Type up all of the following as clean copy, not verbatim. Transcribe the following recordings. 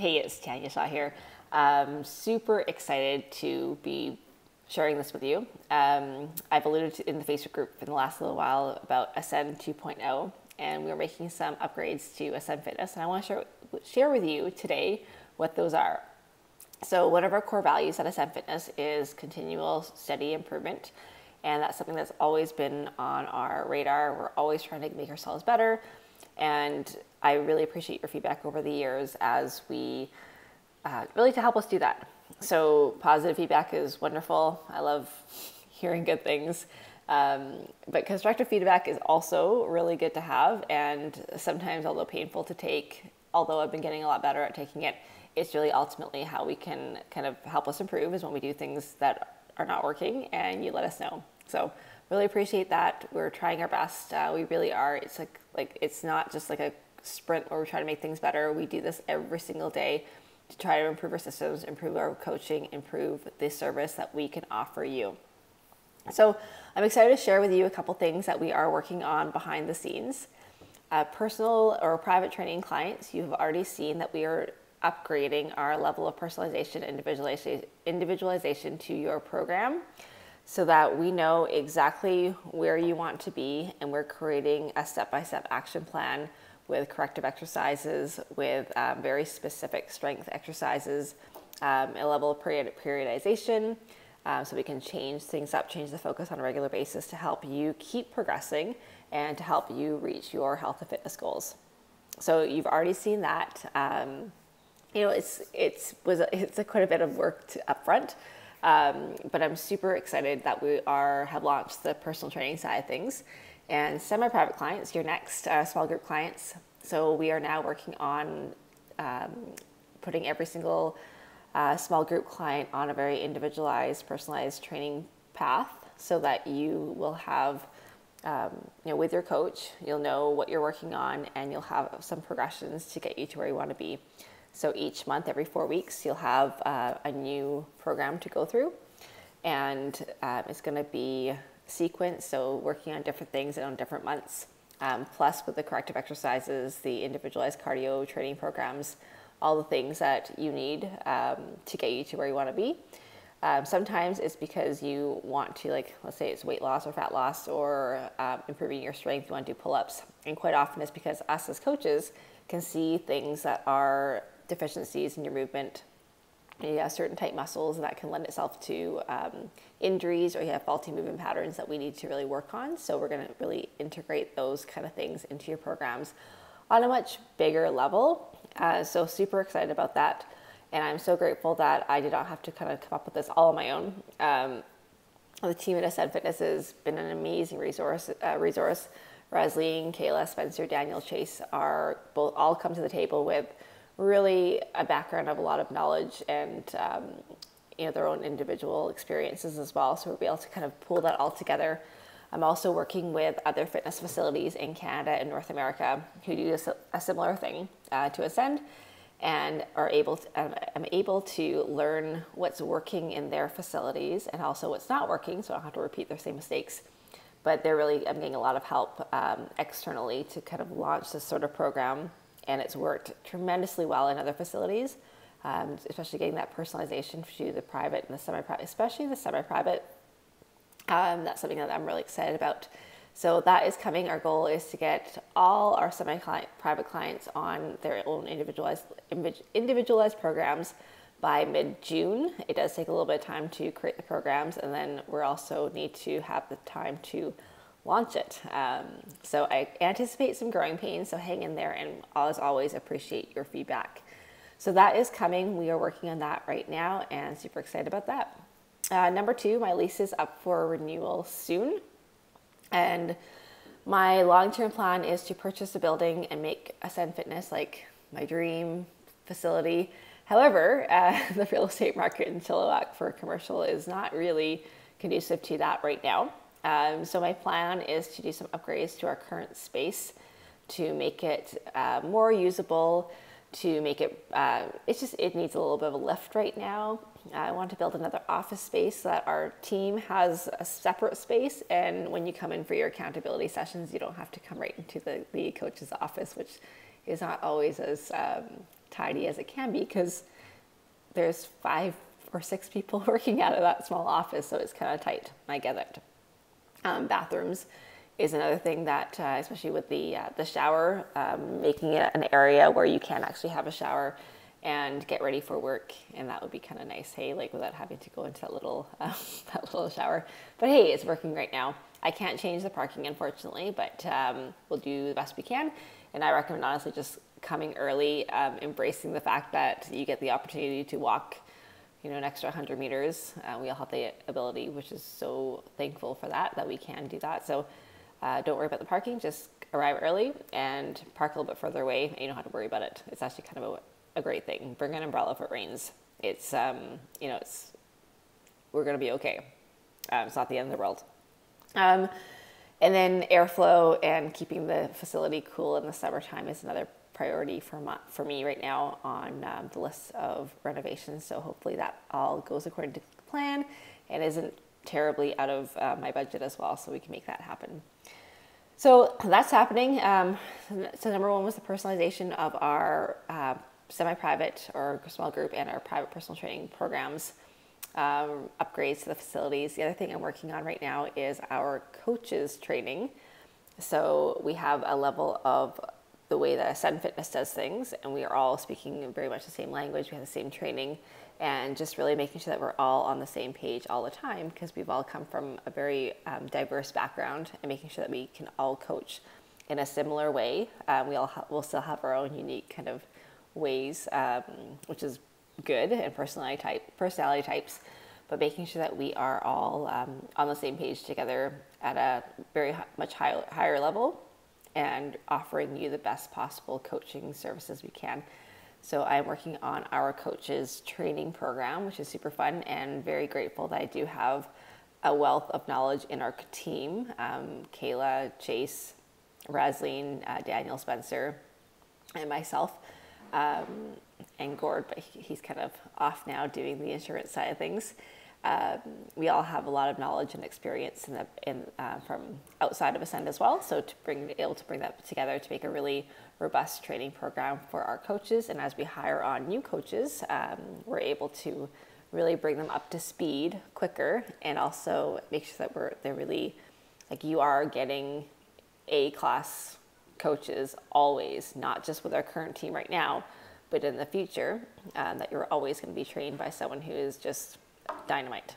Hey, it's Tanya Shaw here. Super excited to be sharing this with you. I've alluded to in the Facebook group in the last little while about Ascend 2.0, and we're making some upgrades to Ascend Fitness, and I want to share with you today what those are. So one of our core values at Ascend Fitness is continual steady improvement, and that's something that's always been on our radar. We're always trying to make ourselves better, and I really appreciate your feedback over the years as we really to help us do that. So positive feedback is wonderful. I love hearing good things. But constructive feedback is also really good to have, and sometimes, although painful to take, although I've been getting a lot better at taking it, it's really ultimately how we can kind of help us improve is when we do things that are not working and you let us know. So really appreciate that. We're trying our best. We really are. It's like it's not just like a sprint where we're trying to make things better. We do this every single day to try to improve our systems, improve our coaching, improve the service that we can offer you. So I'm excited to share with you a couple things that we are working on behind the scenes. Personal or private training clients, you've already seen that we are upgrading our level of personalization and individualization to your program so that we know exactly where you want to be, and we're creating a step-by-step action plan with corrective exercises, with very specific strength exercises, a level of periodization, so we can change things up, change the focus on a regular basis to help you keep progressing and to help you reach your health and fitness goals. So you've already seen that. It's quite a bit of work up front, but I'm super excited that we have launched the personal training side of things. And semi-private clients, your next small group clients. So we are now working on putting every single small group client on a very individualized, personalized training path so that you will have, with your coach, you'll know what you're working on and you'll have some progressions to get you to where you want to be. So each month, every 4 weeks, you'll have a new program to go through, and it's going to be sequence, so working on different things and on different months, plus with the corrective exercises, the individualized cardio training programs, all the things that you need to get you to where you want to be. Sometimes it's because you want to, let's say it's weight loss or fat loss or improving your strength, you want to do pull-ups, and quite often it's because us as coaches can see things that are deficiencies in your movement. You have certain tight muscles that can lend itself to injuries, or you have faulty movement patterns that we need to really work on. So we're going to really integrate those kind of things into your programs on a much bigger level. So super excited about that. And I'm so grateful that I did not have to kind of come up with this all on my own. The team at Ascend Fitness has been an amazing resource. Rosaline, Kayla, Spencer, Daniel, Chase are both all come to the table with really a background of a lot of knowledge and their own individual experiences as well. So we'll be able to kind of pull that all together. I'm also working with other fitness facilities in Canada and North America who do a similar thing to Ascend, and I'm able to learn what's working in their facilities and also what's not working, so I don't have to repeat their same mistakes. But I'm getting a lot of help externally to kind of launch this sort of program, and it's worked tremendously well in other facilities, especially getting that personalization to the private and the semi-private, especially the semi-private. That's something that I'm really excited about. So that is coming. Our goal is to get all our semi-private clients on their own individualized programs by mid-June. It does take a little bit of time to create the programs, and then we also need to have the time to launch it. So I anticipate some growing pains, so hang in there, and as always, appreciate your feedback. So that is coming. We are working on that right now and super excited about that. Number 2, my lease is up for renewal soon. And my long-term plan is to purchase a building and make Ascend Fitness like my dream facility. However, the real estate market in Chilliwack for commercial is not really conducive to that right now. So my plan is to do some upgrades to our current space to make it more usable, to make it, it needs a little bit of a lift right now. I want to build another office space so that our team has a separate space, and when you come in for your accountability sessions, you don't have to come right into the coach's office, which is not always as tidy as it can be, because there's 5 or 6 people working out of that small office, so it's kind of tight. I get it. Bathrooms is another thing that, especially with the shower, making it an area where you can actually have a shower and get ready for work, and that would be kind of nice, hey, like without having to go into that little shower. But hey, it's working right now. I can't change the parking, unfortunately, but we'll do the best we can. And I recommend honestly just coming early, embracing the fact that you get the opportunity to walk, an extra 100 meters. We all have the ability, which is so thankful for that we can do that. So don't worry about the parking, just arrive early and park a little bit further away, and you don't have to worry about it. It's actually kind of a great thing. Bring an umbrella if it rains. It's, we're going to be okay. It's not the end of the world. And then airflow and keeping the facility cool in the summertime is another priority for me right now on the list of renovations. So hopefully that all goes according to plan and isn't terribly out of my budget as well, so we can make that happen. So that's happening. So number 1 was the personalization of our semi-private or small group and our private personal training programs, upgrades to the facilities. The other thing I'm working on right now is our coaches training. So we have a level of the way that Ascend Fitness does things, and we are all speaking very much the same language. We have the same training, and just really making sure that we're all on the same page all the time, because we've all come from a very diverse background, and making sure that we can all coach in a similar way. We'll still have our own unique kind of ways, which is good, and personality types, but making sure that we are all on the same page together at a very much higher level, and offering you the best possible coaching services we can. So I'm working on our coaches training program, which is super fun, and very grateful that I do have a wealth of knowledge in our team. Kayla, Chase, Razleen, Daniel, Spencer, and myself, and Gord, but he's kind of off now doing the insurance side of things. We all have a lot of knowledge and experience from outside of Ascend as well. So be able to bring that together to make a really robust training program for our coaches. And as we hire on new coaches, we're able to really bring them up to speed quicker, and also make sure that they're really, like, you are getting A-class coaches always, not just with our current team right now, but in the future, that you're always going to be trained by someone who is just dynamite.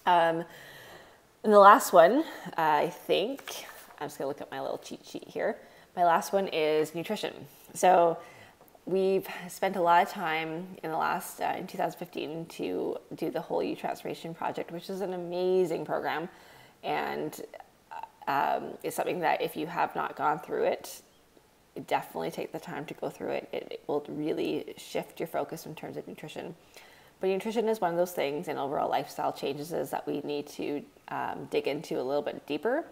And the last one, I think, I'm just gonna look at my little cheat sheet here. My last one is nutrition. So we've spent a lot of time in the last, in 2015, to do the Whole You Transformation Project, which is an amazing program. And it's something that if you have not gone through it, definitely take the time to go through it. It will really shift your focus in terms of nutrition. But nutrition is one of those things, and overall lifestyle changes that we need to dig into a little bit deeper.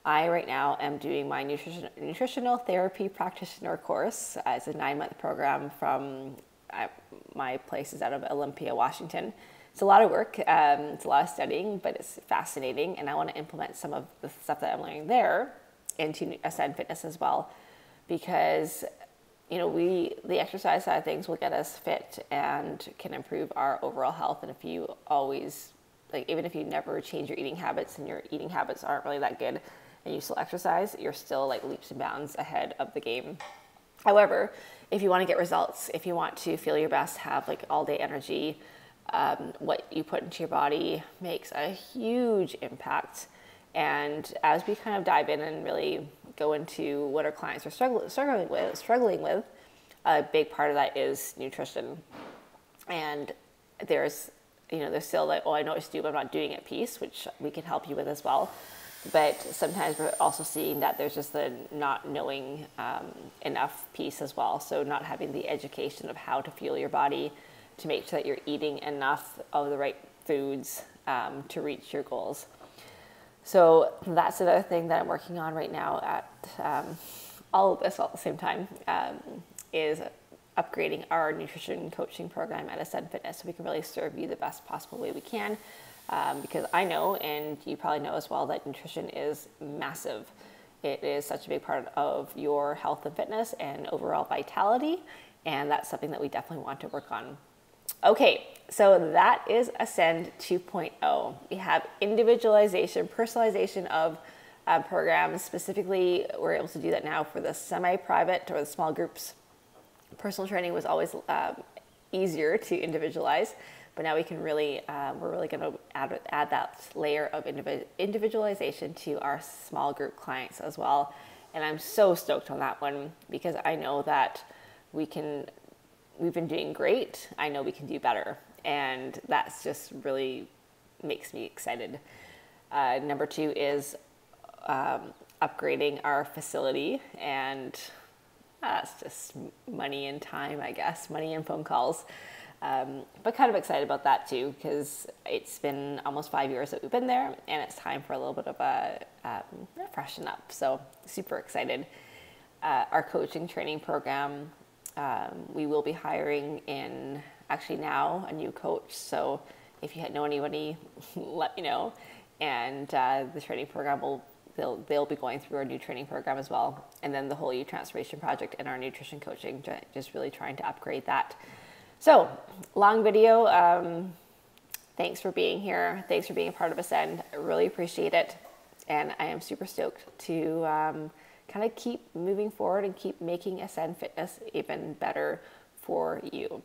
I right now am doing my nutritional therapy practitioner course. It's a 9-month program from my place is out of Olympia, Washington. It's a lot of work, it's a lot of studying, but it's fascinating, and I want to implement some of the stuff that I'm learning there into Ascend Fitness as well, because the exercise side of things will get us fit and can improve our overall health. And if you always, even if you never change your eating habits and your eating habits aren't really that good and you still exercise, you're still leaps and bounds ahead of the game. However, if you want to get results, if you want to feel your best, have all day energy, what you put into your body makes a huge impact. And as we kind of dive in and really go into what our clients are struggling with, a big part of that is nutrition. And there's still I know what to do, but I'm not doing it piece, which we can help you with as well. But sometimes we're also seeing that there's just the not knowing enough piece as well. So not having the education of how to fuel your body to make sure that you're eating enough of the right foods to reach your goals. So that's another thing that I'm working on right now at all of this all at the same time, is upgrading our nutrition coaching program at Ascend Fitness so we can really serve you the best possible way we can. Because I know, and you probably know as well, that nutrition is massive. It is such a big part of your health and fitness and overall vitality. And that's something that we definitely want to work on. Okay, so that is Ascend 2.0. We have individualization, personalization of programs. Specifically, we're able to do that now for the semi-private or the small groups. Personal training was always easier to individualize, but now we can really, we're really going to add that layer of individualization to our small group clients as well. And I'm so stoked on that one because I know that we've been doing great. I know we can do better. And that's just really makes me excited. Number 2 is upgrading our facility, and that's just money and time, I guess, money and phone calls. But kind of excited about that too, because it's been almost 5 years that we've been there, and it's time for a little bit of a freshen up. So super excited. Our coaching training program, we will be hiring in actually now a new coach. So if you know anybody, let me know. And the training program they'll be going through our new training program as well. And then the whole U Transformation Project and our nutrition coaching, just really trying to upgrade that. So long video. Thanks for being here. Thanks for being a part of Ascend. I really appreciate it. And I am super stoked to kind of keep moving forward and keep making Ascend Fitness even better for you.